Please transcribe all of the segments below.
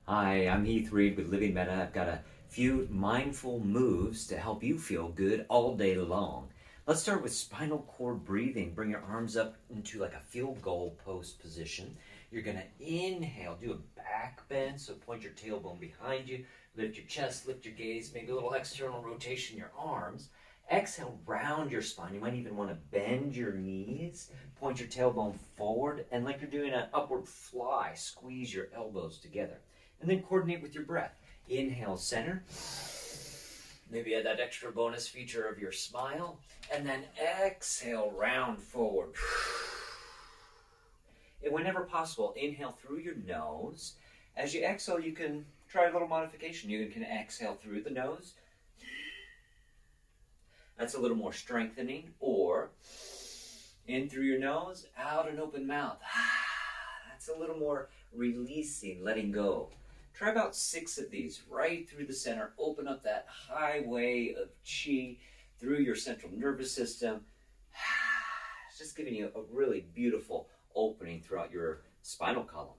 Hi, I'm Heath Reed with Living Meta. I've got a few mindful moves to help you feel good all day long. Let's start with spinal cord breathing. Bring your arms up into like a field goal post position. You're going to inhale, do a back bend, so point your tailbone behind you, lift your chest, lift your gaze, maybe a little external rotation in your arms. Exhale, round your spine. You might even want to bend your knees, point your tailbone forward, and like you're doing an upward fly, squeeze your elbows together. And then coordinate with your breath. Inhale, center. Maybe add that extra bonus feature of your smile. And then exhale, round forward. And whenever possible, inhale through your nose. As you exhale, you can try a little modification. You can exhale through the nose. That's a little more strengthening. Or in through your nose, out an open mouth. That's a little more releasing, letting go. Try about 6 of these right through the center. Open up that highway of chi through your central nervous system. It's just giving you a really beautiful opening throughout your spinal column.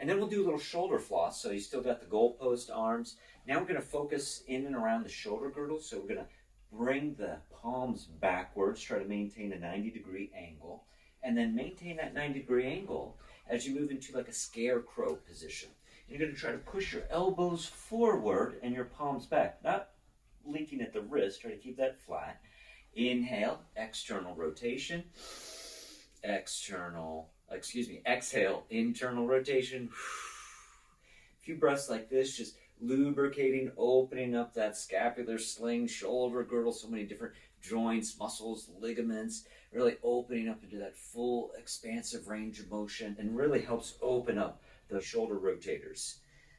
And then we'll do a little shoulder floss. So you still got the goalpost arms. Now we're going to focus in and around the shoulder girdle. So we're going to bring the palms backwards, try to maintain a 90-degree angle, and then maintain that 90-degree angle as you move into like a scarecrow position. You're going to try to push your elbows forward and your palms back, not leaking at the wrist. Try to keep that flat. Inhale, external rotation. Exhale, internal rotation. A few breaths like this, just lubricating, opening up that scapular sling, shoulder girdle, so many different joints, muscles, ligaments, really opening up into that full expansive range of motion, and really helps open up the shoulder rotators.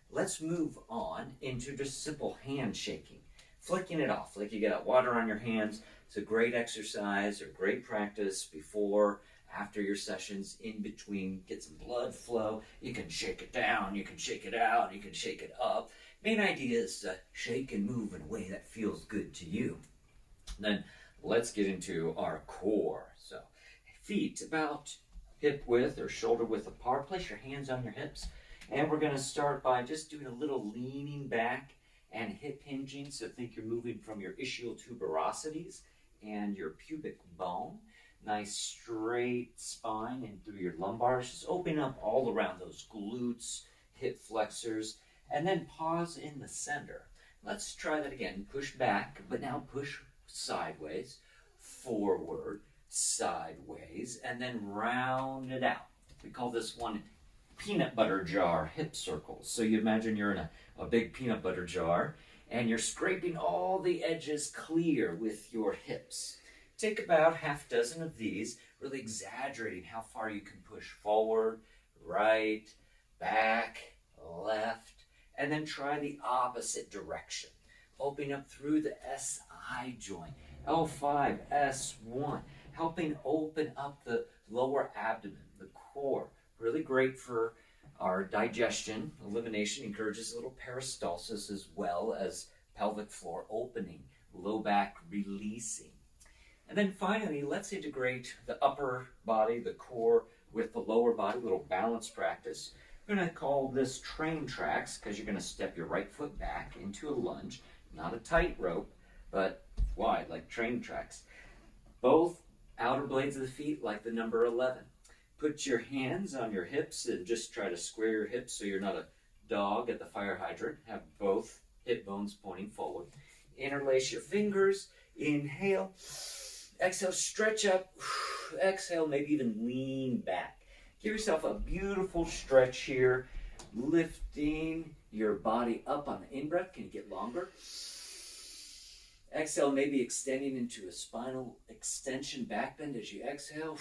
Let's move on into just simple hand shaking, flicking it off like you got water on your hands. It's a great exercise or great practice before, after your sessions, in between. Get some blood flow. You can shake it down, you can shake it out, you can shake it up. Main idea is to shake and move in a way that feels good to you. Then let's get into our core. So feet about hip width or shoulder width apart. Place your hands on your hips. And we're going to start by just doing a little leaning back and hip hinging. So think you're moving from your ischial tuberosities and your pubic bone. Nice straight spine and through your lumbars. Just open up all around those glutes, hip flexors. And then pause in the center. Let's try that again. Push back, but now push sideways, forward, sideways, and then round it out. We call this one peanut butter jar hip circles. So you imagine you're in a big peanut butter jar and you're scraping all the edges clear with your hips. Take about half dozen of these, really exaggerating how far you can push forward, right, back, left, and then try the opposite direction. Opening up through the SI joint, L5, S1, helping open up the lower abdomen, the core. Really great for our digestion, elimination, encourages a little peristalsis as well as pelvic floor opening, low back releasing. And then finally, let's integrate the upper body, the core, with the lower body, a little balance practice. We're going to call this train tracks because you're going to step your right foot back into a lunge, not a tightrope, but wide, like train tracks. Both outer blades of the feet like the number 11. Put your hands on your hips and just try to square your hips so you're not a dog at the fire hydrant. Have both hip bones pointing forward. Interlace your fingers. Inhale. Exhale, stretch up. Exhale, maybe even lean back. Give yourself a beautiful stretch here, lifting your body up on the in-breath. Can you get longer? Exhale, maybe extending into a spinal extension back bend as you exhale.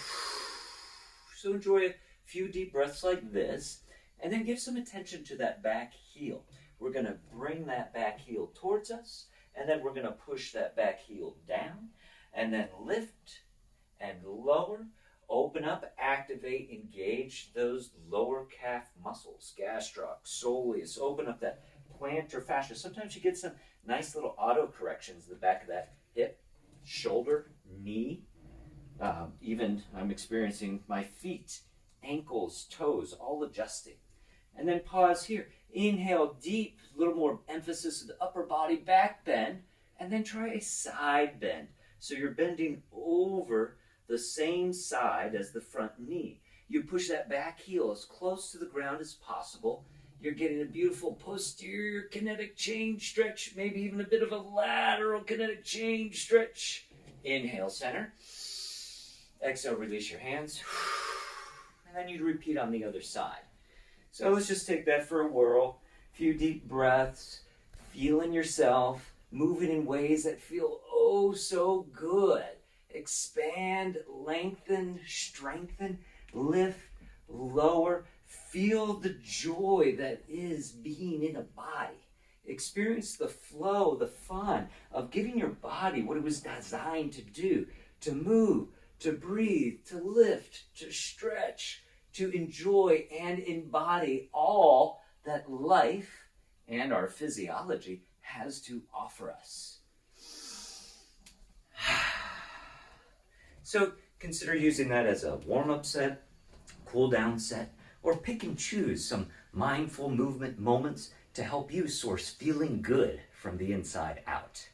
So enjoy a few deep breaths like this, and then give some attention to that back heel. We're going to bring that back heel towards us, and then we're going to push that back heel down, and then lift and lower. Open up, activate, engage those lower calf muscles, gastroc, soleus. Open up that plantar fascia. Sometimes you get some nice little auto corrections in the back of that hip, shoulder, knee. Even I'm experiencing my feet, ankles, toes, all adjusting. And then pause here. Inhale deep, a little more emphasis of the upper body back bend, and then try a side bend. So you're bending over the same side as the front knee. You push that back heel as close to the ground as possible. You're getting a beautiful posterior kinetic change stretch, maybe even a bit of a lateral kinetic change stretch. Inhale, center. Exhale, release your hands. And then you repeat on the other side. So let's just take that for a whirl. A few deep breaths, feeling yourself, moving in ways that feel oh so good. Expand, lengthen, strengthen, lift, lower. Feel the joy that is being in a body. Experience the flow, the fun of giving your body what it was designed to do, to move, to breathe, to lift, to stretch, to enjoy and embody all that life and our physiology has to offer us. So consider using that as a warm-up set, cool-down set, or pick and choose some mindful movement moments to help you source feeling good from the inside out.